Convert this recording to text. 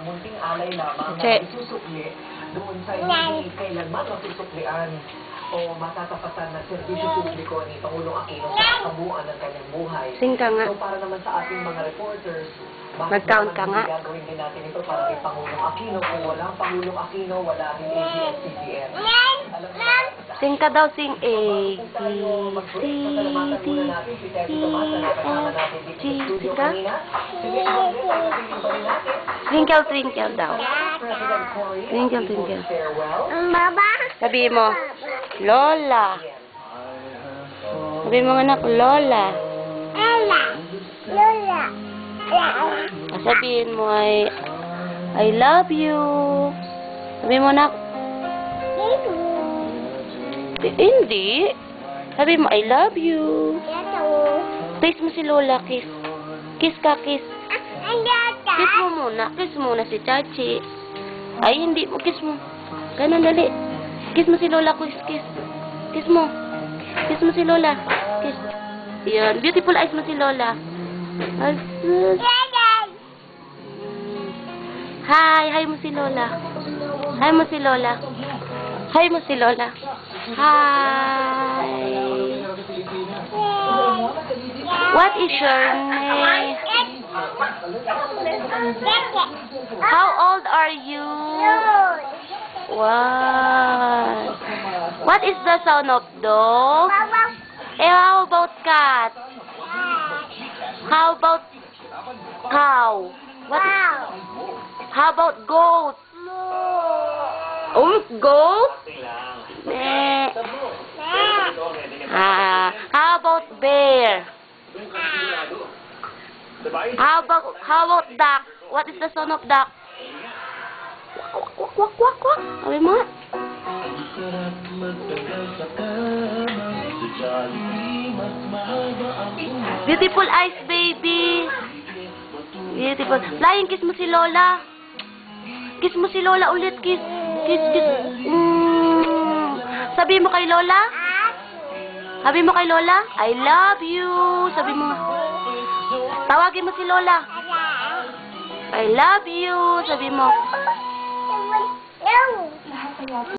munting alay lamang na isusukli doon sa hindi kailanman masusuklian o matatapatan na serbisyo publiko ni Pangulong Aquino sa kabuuan ng kanyang buhay. Sing ka nga. So para naman sa ating mga reporters, Mag-count ka nga. gagawin din natin ito para kay Pangulong Aquino. Kung walang Pangulong Aquino, wala rin ABS-CBN. Sing ka daw, sing A, B, C, D, E, G, ka? Twinkle, twinkle daw. Twinkle, twinkle. Baba? Sabihin mo, Lola. Sabihin mo anak, Lola. Ella. Lola. Sabihin mo ay, I love you. Sabihin mo anak, hindi. Sabihin mo, I love you. Kiss mo si Lola, kiss. Kiss ka, kiss. Kiss mo muna. Kiss muna si Chachi. Ay, hindi mo. Kiss mo. Ganun, dali. Kiss mo si Lola, kiss, kiss. Kiss mo. Kiss mo si Lola. Kiss. Yan. Beautiful eyes mo si Lola. Hi. Hi mo si Lola. Hi mo si Lola. Hi mo si Lola. Hi. What is your name? How old are you? Wow. What is the sound of dog? How about cat? How about cow? What? How about goat? Goat? How about bear? How about duck? What is the sound of duck? Quack, quack, quack, quack. Sabi mo? Beautiful eyes, baby. Beautiful. Flying kiss mo si Lola. Kiss mo si Lola ulit. Kiss. Kiss, kiss. Sabi mo kay Lola? Sabi mo kay Lola? I love you. Sabi mo. Tawagin mo si Lola. I love you. Sabi mo.